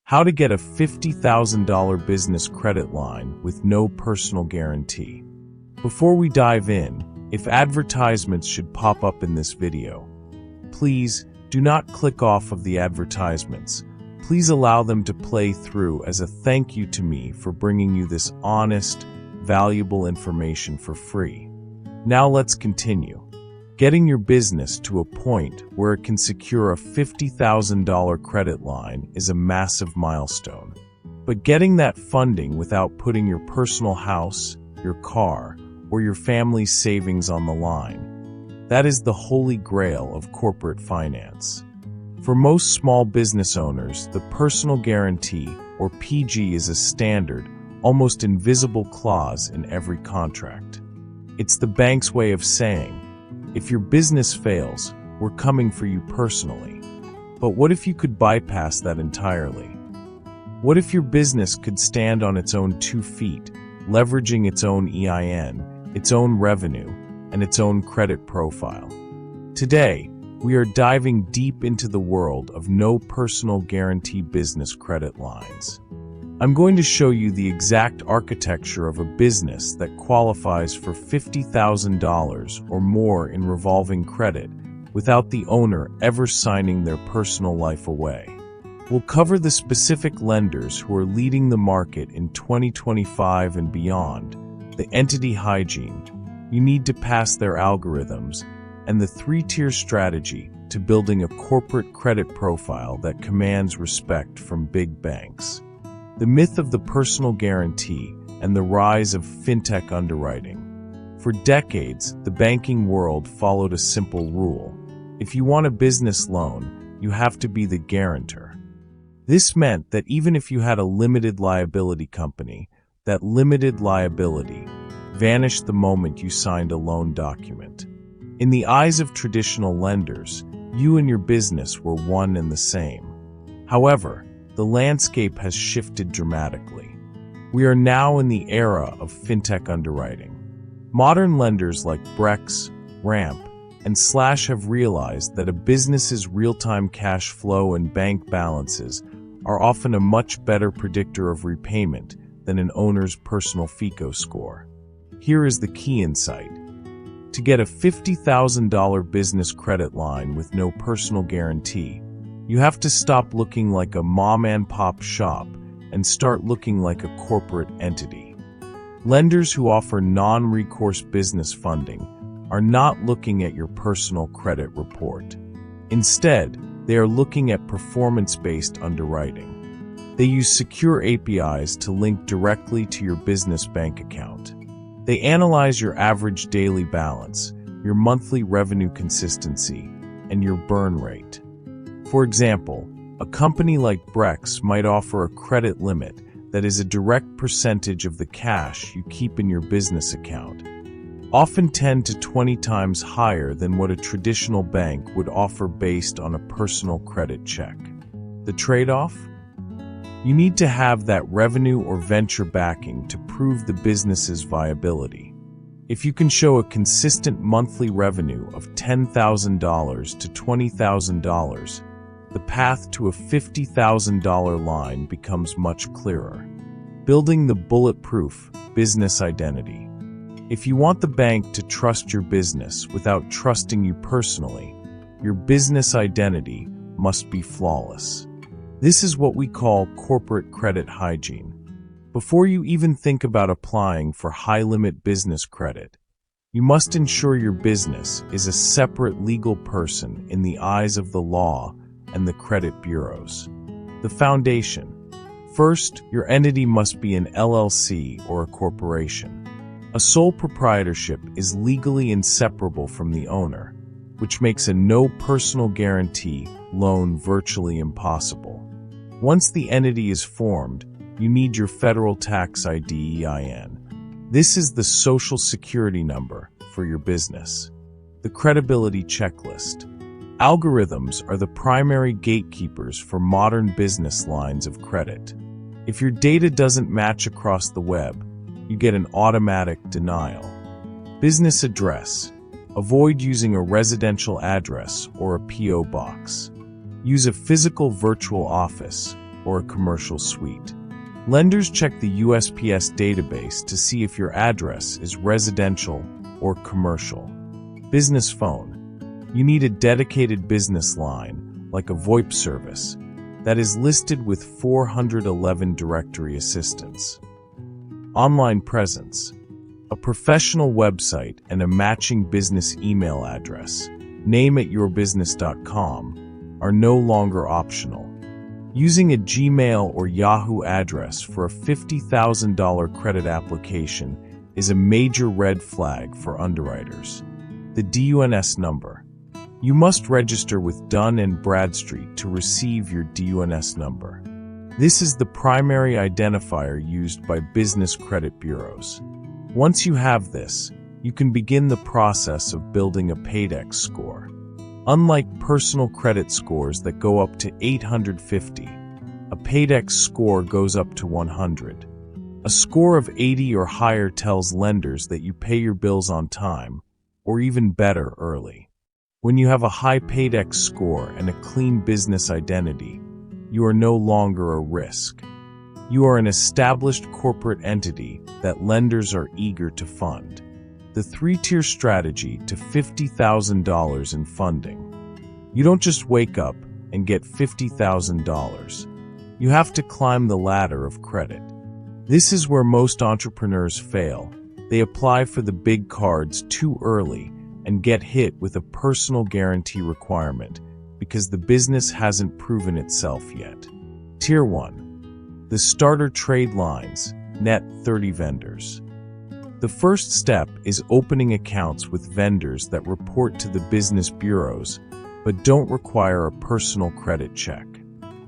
How to get a $50,000 business credit line with no personal guarantee. Before we dive in, if advertisements should pop up in this video, please do not click off of the advertisements. Please allow them to play through as a thank you to me for bringing you this honest, valuable information for free. Now let's continue. Getting your business to a point where it can secure a $50,000 credit line is a massive milestone. But getting that funding without putting your personal house, your car, or your family's savings on the line, that is the holy grail of corporate finance. For most small business owners, the personal guarantee, or PG, is a standard, almost invisible clause in every contract. It's the bank's way of saying, if your business fails, we're coming for you personally. But what if you could bypass that entirely? What if your business could stand on its own 2 feet, leveraging its own EIN, its own revenue, and its own credit profile? Today, we are diving deep into the world of no personal guarantee business credit lines. I'm going to show you the exact architecture of a business that qualifies for $50,000 or more in revolving credit without the owner ever signing their personal life away. We'll cover the specific lenders who are leading the market in 2025 and beyond, the entity hygiene you need to pass their algorithms, and the 3-tier strategy to building a corporate credit profile that commands respect from big banks. The myth of the personal guarantee and the rise of Fintech underwriting. For decades, the banking world followed a simple rule. If you want a business loan, you have to be the guarantor. This meant that even if you had a limited liability company, that limited liability vanished the moment you signed a loan document. In the eyes of traditional lenders, you and your business were one and the same. However, the landscape has shifted dramatically. We are now in the era of fintech underwriting. Modern lenders like Brex, Ramp, and Slash have realized that a business's real-time cash flow and bank balances are often a much better predictor of repayment than an owner's personal FICO score. Here is the key insight. To get a $50,000 business credit line with no personal guarantee, you have to stop looking like a mom-and-pop shop and start looking like a corporate entity. Lenders who offer non-recourse business funding are not looking at your personal credit report. Instead, they are looking at performance-based underwriting. They use secure APIs to link directly to your business bank account. They analyze your average daily balance, your monthly revenue consistency, and your burn rate. For example, a company like Brex might offer a credit limit that is a direct percentage of the cash you keep in your business account, often 10 to 20 times higher than what a traditional bank would offer based on a personal credit check. The trade-off? You need to have that revenue or venture backing to prove the business's viability. If you can show a consistent monthly revenue of $10,000 to $20,000, the path to a $50,000 line becomes much clearer. Building the bulletproof business identity. If you want the bank to trust your business without trusting you personally, your business identity must be flawless. This is what we call corporate credit hygiene. Before you even think about applying for high-limit business credit, you must ensure your business is a separate legal person in the eyes of the law and the credit bureaus. The foundation. First, your entity must be an LLC or a corporation. A sole proprietorship is legally inseparable from the owner, which makes a no personal guarantee loan virtually impossible. Once the entity is formed, you need your federal tax ID EIN. This is the social security number for your business. The credibility checklist. Algorithms are the primary gatekeepers for modern business lines of credit. If your data doesn't match across the web, you get an automatic denial. Business address. Avoid using a residential address or a P.O. box. Use a physical virtual office or a commercial suite. Lenders check the USPS database to see if your address is residential or commercial. Business phone. You need a dedicated business line, like a VoIP service, that is listed with 411 directory assistants. Online presence. A professional website and a matching business email address, name@yourbusiness.com, are no longer optional. Using a Gmail or Yahoo address for a $50,000 credit application is a major red flag for underwriters. The DUNS number. You must register with Dun & Bradstreet to receive your DUNS number. This is the primary identifier used by business credit bureaus. Once you have this, you can begin the process of building a Paydex score. Unlike personal credit scores that go up to 850, a Paydex score goes up to 100. A score of 80 or higher tells lenders that you pay your bills on time, or even better, early. When you have a high Paydex score and a clean business identity, you are no longer a risk. You are an established corporate entity that lenders are eager to fund. The three-tier strategy to $50,000 in funding. You don't just wake up and get $50,000. You have to climb the ladder of credit. This is where most entrepreneurs fail. They apply for the big cards too early and get hit with a personal guarantee requirement because the business hasn't proven itself yet. Tier 1. The starter trade lines, net 30 vendors. The first step is opening accounts with vendors that report to the business bureaus but don't require a personal credit check.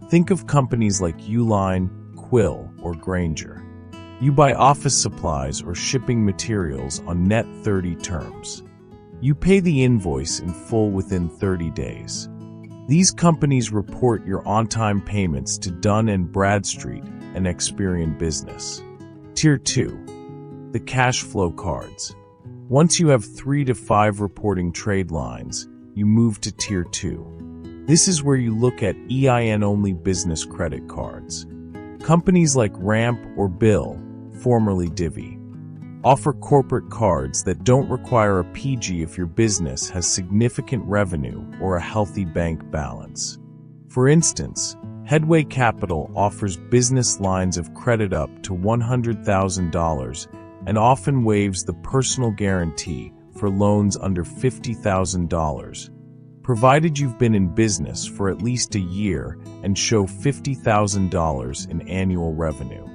Think of companies like Uline, Quill, or Granger. You buy office supplies or shipping materials on net 30 terms. You pay the invoice in full within 30 days. These companies report your on-time payments to Dun & Bradstreet and Experian Business. Tier 2. The cash flow cards. Once you have 3 to 5 reporting trade lines, you move to Tier 2. This is where you look at EIN-only business credit cards. Companies like Ramp or Bill, formerly Divvy, offer corporate cards that don't require a PG if your business has significant revenue or a healthy bank balance. For instance, Headway Capital offers business lines of credit up to $100,000 and often waives the personal guarantee for loans under $50,000, provided you've been in business for at least a year and show $50,000 in annual revenue.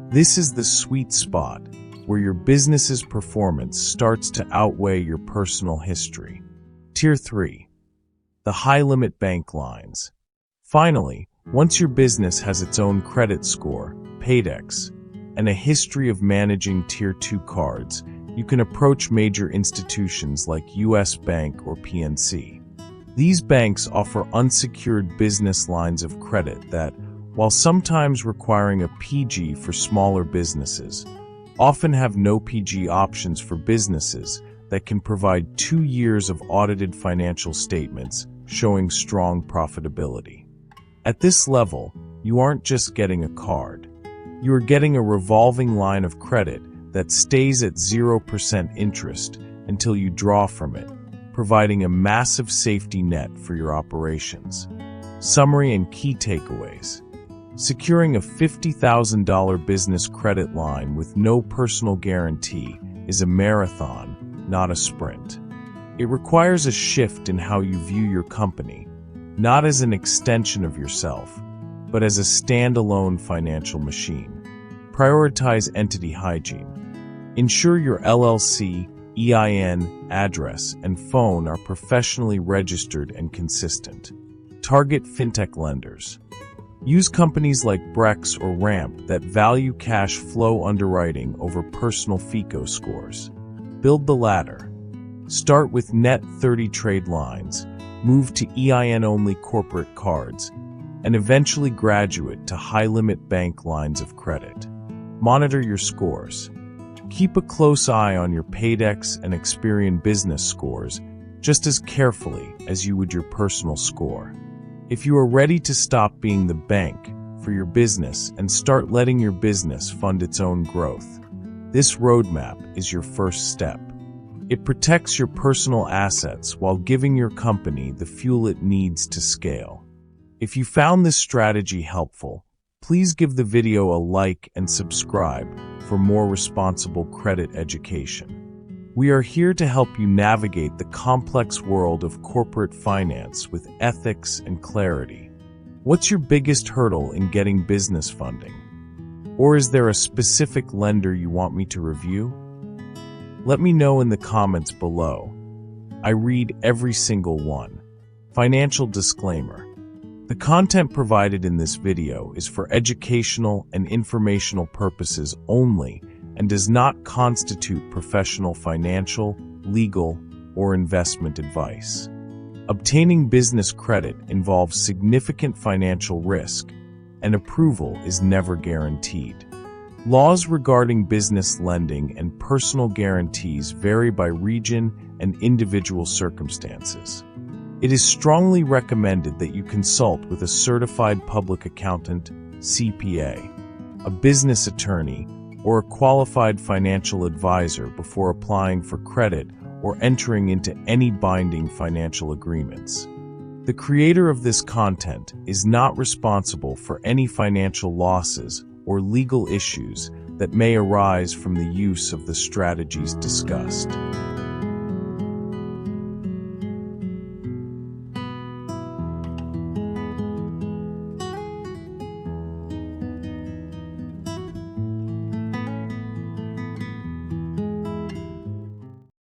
This is the sweet spot where your business's performance starts to outweigh your personal history. Tier 3. The high-limit bank lines. Finally, once your business has its own credit score, Paydex, and a history of managing Tier 2 cards, you can approach major institutions like US Bank or PNC. These banks offer unsecured business lines of credit that, while sometimes requiring a PG for smaller businesses, often have no PG options for businesses that can provide 2 years of audited financial statements showing strong profitability. At this level, you aren't just getting a card. You are getting a revolving line of credit that stays at 0% interest until you draw from it, providing a massive safety net for your operations. Summary and key takeaways. Securing a $50,000 business credit line with no personal guarantee is a marathon, not a sprint. It requires a shift in how you view your company, not as an extension of yourself, but as a standalone financial machine. Prioritize entity hygiene. Ensure your LLC, EIN, address, and phone are professionally registered and consistent. Target fintech lenders. Use companies like Brex or Ramp that value cash flow underwriting over personal FICO scores. Build the ladder. Start with net 30 trade lines, move to EIN-only corporate cards, and eventually graduate to high-limit bank lines of credit. Monitor your scores. Keep a close eye on your Paydex and Experian business scores just as carefully as you would your personal score. If you are ready to stop being the bank for your business and start letting your business fund its own growth. This roadmap is your first step. It protects your personal assets while giving your company the fuel it needs to scale. If you found this strategy helpful, please give the video a like and subscribe for more responsible credit education. We are here to help you navigate the complex world of corporate finance with ethics and clarity. What's your biggest hurdle in getting business funding? Or is there a specific lender you want me to review? Let me know in the comments below. I read every single one. Financial disclaimer. The content provided in this video is for educational and informational purposes only and does not constitute professional financial, legal, or investment advice. Obtaining business credit involves significant financial risk, and approval is never guaranteed. Laws regarding business lending and personal guarantees vary by region and individual circumstances. It is strongly recommended that you consult with a certified public accountant, CPA, a business attorney, or a qualified financial advisor before applying for credit or entering into any binding financial agreements. The creator of this content is not responsible for any financial losses or legal issues that may arise from the use of the strategies discussed.